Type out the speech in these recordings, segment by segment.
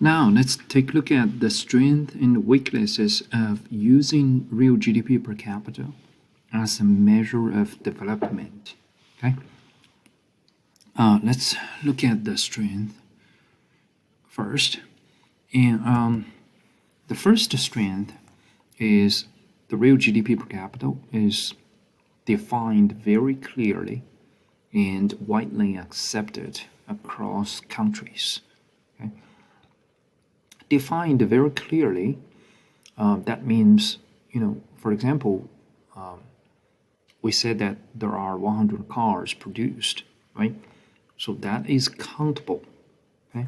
Now, let's take a look at the strengths and weaknesses of using real GDP per capita as a measure of development. Okay. Let's look at the strength first. And the first strength is the real GDP per capita is defined very clearly and widely accepted across countries. Okay? Defined very clearly, that means, for example, we said that there are 100 cars produced, right? So that is countable, okay?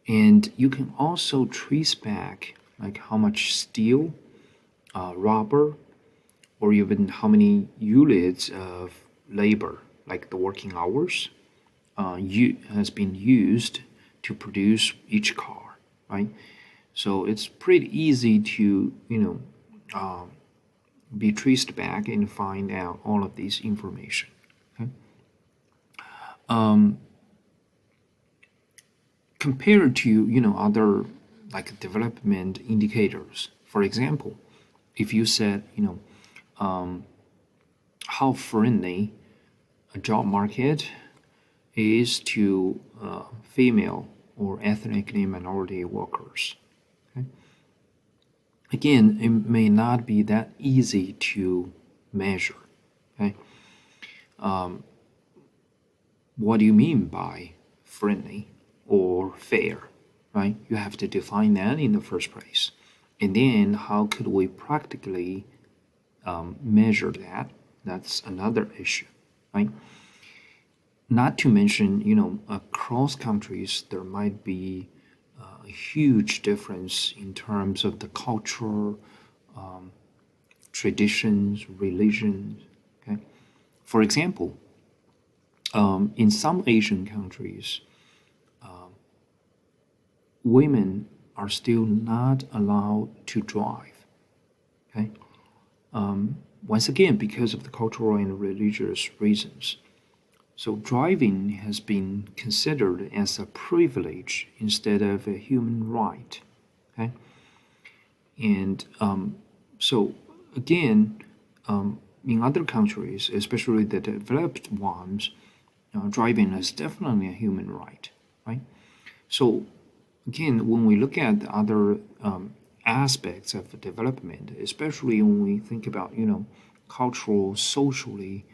And you can also trace back like how much steel, rubber, or even how many units of labor, like the working hours, has been used to produce each car, right? So it's pretty easy to, be traced back and find out all of this information. Okay? Compared to other like development indicators, for example, if you said how friendly a job market is to female or ethnically minority workers. Okay? Again, it may not be that easy to measure. Okay? What do you mean by friendly or fair? Right? You have to define that in the first place. And then how could we practically measure that? That's another issue, right? Not to mention, across countries, there might be a huge difference in terms of the culture, traditions, religions. Okay? For example, in some Asian countries, women are still not allowed to drive. Okay? Once again, because of the cultural and religious reasons. So driving has been considered as a privilege instead of a human right. Okay? And so again, in other countries, especially the developed ones, driving is definitely a human right, right? So again, when we look at other aspects of development, especially when we think about cultural, socially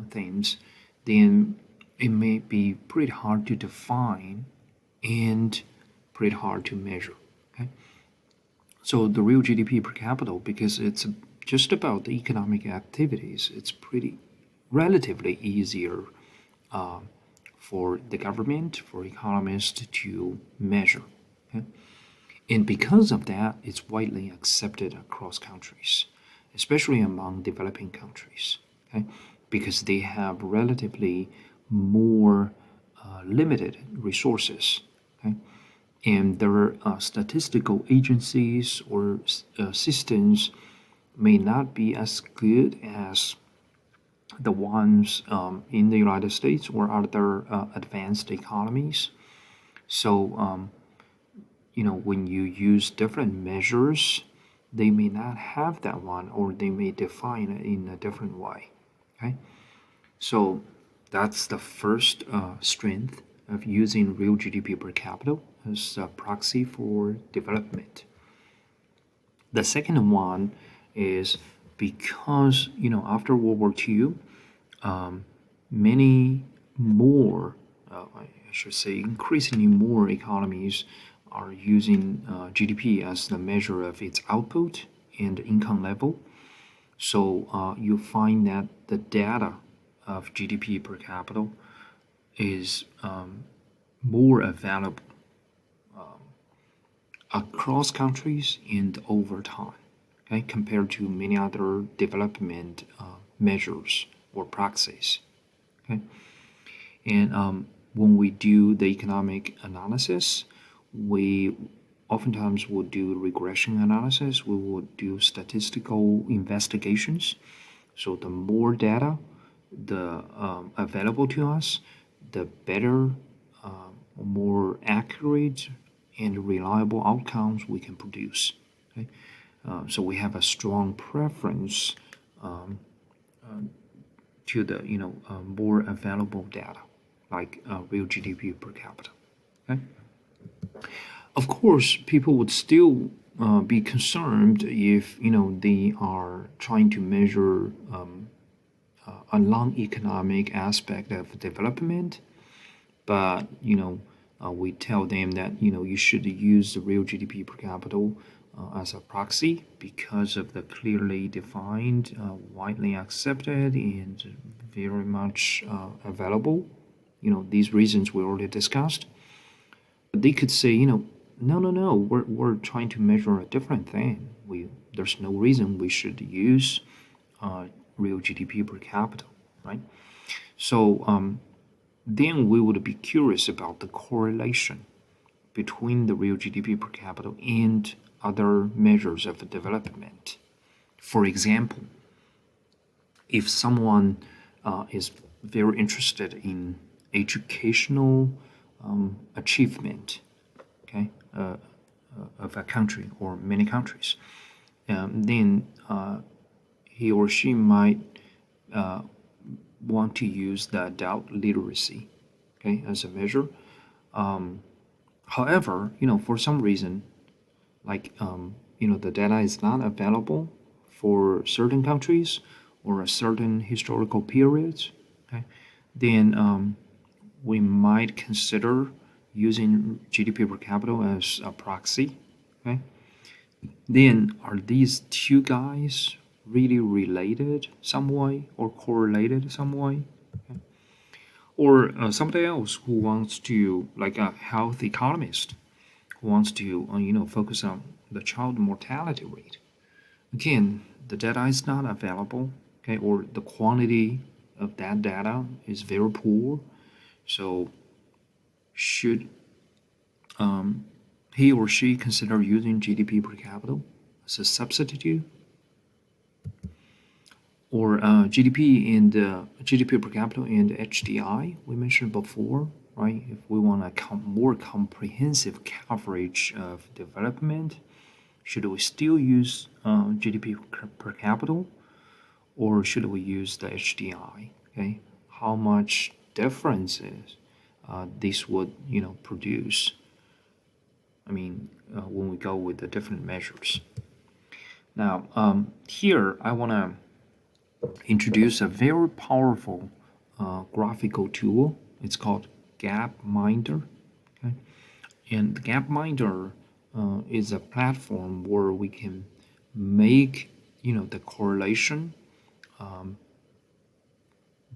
things, then it may be pretty hard to define and pretty hard to measure. Okay, so the real GDP per capita, because it's just about the economic activities, it's pretty relatively easier for the government, for economists to measure. Okay? And because of that, it's widely accepted across countries, especially among developing countries, okay? Because they have relatively more limited resources. Okay? And their statistical agencies or systems may not be as good as the ones in the United States or other advanced economies. So, when you use different measures, they may not have that one, or they may define it in a different way. Okay, so that's the first strength of using real GDP per capita as a proxy for development. The second one is because after World War II, many more, I should say, increasingly more economies are using GDP as the measure of its output and income level. So you find that the data of GDP per capita is more available across countries and over time, okay, compared to many other development measures or proxies. Okay, and when we do the economic analysis, we oftentimes will do regression analysis. We will do statistical investigations. So the more data the available to us, the better, more accurate and reliable outcomes we can produce. Okay? So we have a strong preference um, to the more available data, like real GDP per capita. Okay? Of course, people would still be concerned if they are trying to measure a non-economic aspect of development, but we tell them that you should use the real GDP per capita as a proxy because of the clearly defined, widely accepted, and very much available. These reasons we already discussed. They could say, no, no, no, we're trying to measure a different thing. There's no reason we should use real GDP per capita, right? So then we would be curious about the correlation between the real GDP per capita and other measures of development. For example, if someone is very interested in educational achievement, okay, of a country or many countries, then he or she might want to use the Endowed Literacy, okay, as a measure. However, for some reason, like the data is not available for certain countries or a certain historical periods, okay, then we might consider using GDP per capita as a proxy, okay? Then are these two guys really related some way or correlated some way? Okay. Or somebody else who wants to, like a health economist, who wants to, focus on the child mortality rate. Again, the data is not available, okay, or the quantity of that data is very poor. So should he or she consider using GDP per capita as a substitute? Or GDP per capita and HDI we mentioned before, right? If we want a more comprehensive coverage of development, should we still use GDP per capita, or should we use the HDI? Okay, how much differences this would produce? I mean, when we go with the different measures. Now, here I want to introduce a very powerful graphical tool. It's called Gapminder. Okay, and the Gapminder is a platform where we can make the correlation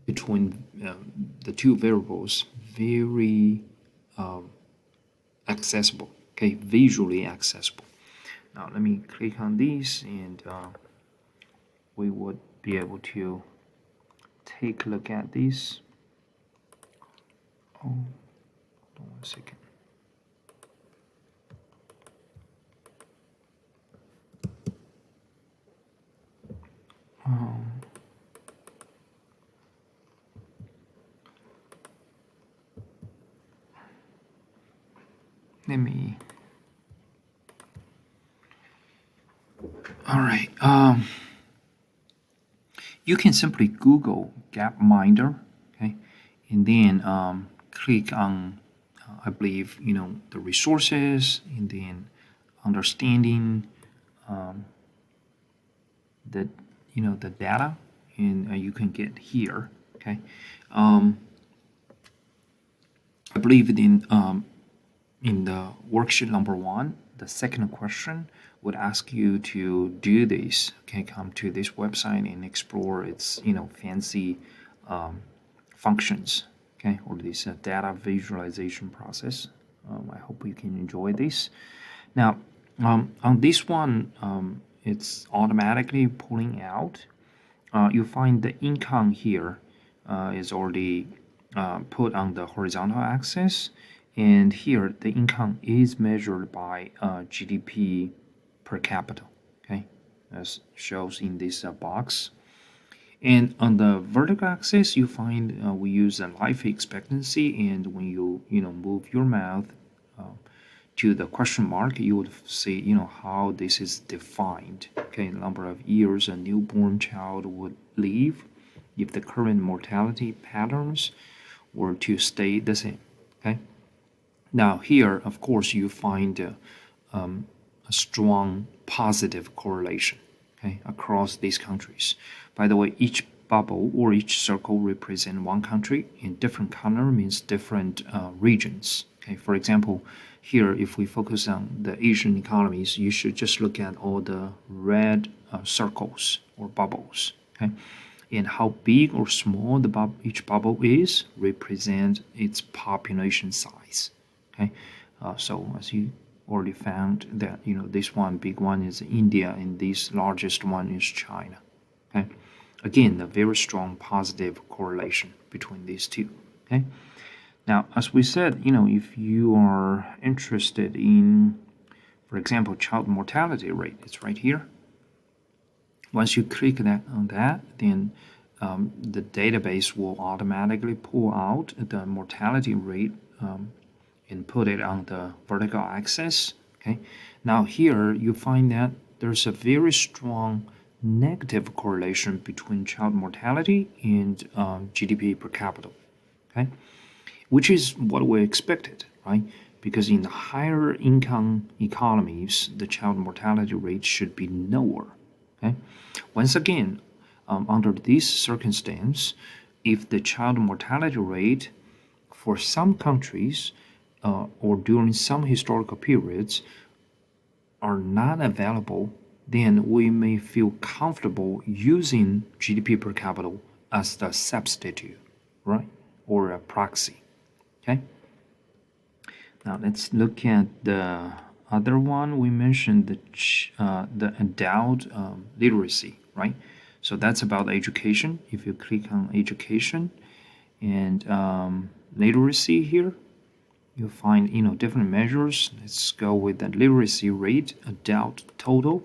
between the two variables very accessible. Okay, visually accessible. Now let me click on this, and we would be able to take a look at this. Oh, hold on 1 second. Let me. All right. You can simply Google Gapminder, okay, and then click on, I believe, the resources, and then understanding the the data, and you can get here, okay. I believe in the worksheet number 1, the second question would ask you to do this. Okay, come to this website and explore its fancy functions. Okay, or this data visualization process. I hope you can enjoy this. Now, on this one, it's automatically pulling out. You find the income here is already put on the horizontal axis, and here the income is measured by GDP per capita, okay, as shows in this box. And on the vertical axis, you find we use a life expectancy, and when you move your mouth to the question mark, you would see, how this is defined. Okay, number of years a newborn child would live if the current mortality patterns were to stay the same. Okay, now here, of course, you find a strong positive correlation, okay, across these countries. By the way, each bubble or each circle represents one country, and different color means different regions. Okay, for example, here, if we focus on the Asian economies, you should just look at all the red circles or bubbles. Okay, and how big or small each bubble is represent its population size. Okay, so as you already found that this one big one is India and this largest one is China. Okay, again, a very strong positive correlation between these two. Okay, now as we said, if you are interested in, for example, child mortality rate, it's right here. Once you click on that, then the database will automatically pull out the mortality rate and put it on the vertical axis. Okay, now here you find that there's a very strong negative correlation between child mortality and GDP per capita. Okay, which is what we expected, right? Because in the higher income economies, the child mortality rate should be lower. Okay, once again, under this circumstance, if the child mortality rate for some countries or during some historical periods are not available, then we may feel comfortable using GDP per capita as the substitute, right? Or a proxy. Okay. Now let's look at the other one we mentioned, the endowed literacy, right? So that's about education. If you click on education and literacy here, you'll find different measures. Let's go with the literacy rate, adult total.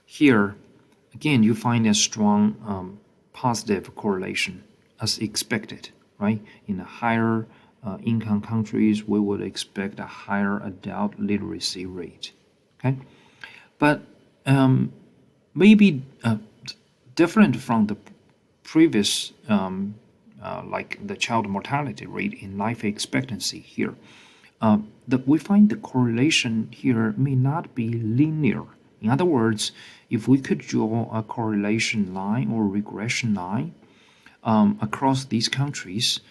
Here, again, you find a strong positive correlation as expected, right? In the higher income countries, we would expect a higher adult literacy rate. Okay, but maybe different from the previous, like the child mortality rate in life expectancy here. We find the correlation here may not be linear. In other words, if we could draw a correlation line or regression line across these countries,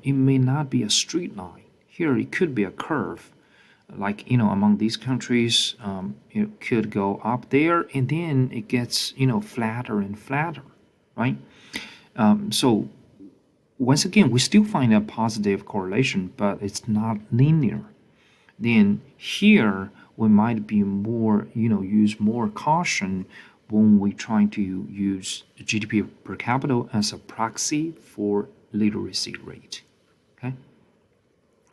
it may not be a straight line. Here, it could be a curve. Like, among these countries, it could go up there and then it gets, flatter and flatter, right? So once again, we still find a positive correlation, but it's not linear. Then here, we might be more, use more caution when we try to use GDP per capita as a proxy for literacy rate. Okay.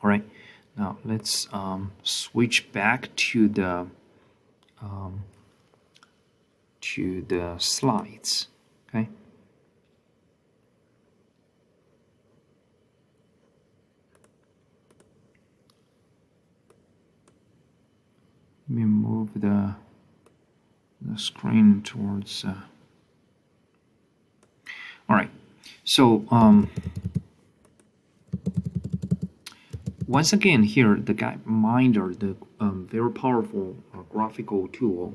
All right. Now let's switch back to the slides. Okay. Let me move the screen towards. All right. So once again, here the Gapminder, the very powerful graphical tool,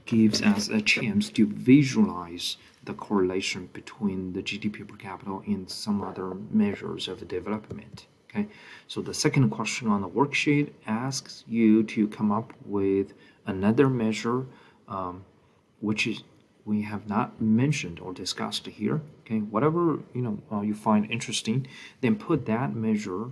gives us a chance to visualize the correlation between the GDP per capita and some other measures of development. Okay, so the second question on the worksheet asks you to come up with another measure, which is we have not mentioned or discussed here. Okay, whatever you find interesting, then put that measure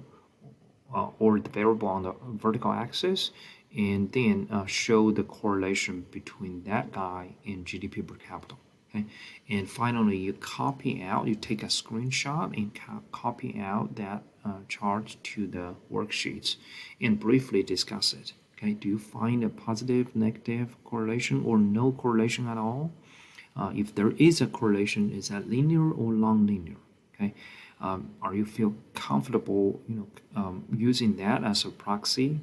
or the variable on the vertical axis, and then show the correlation between that guy and GDP per capita. Okay, and finally you take a screenshot and copy out that chart to the worksheets and briefly discuss it. Okay, do you find a positive, negative correlation or no correlation at all? If there is a correlation, is that linear or non-linear? Okay, Are you feel comfortable, using that as a proxy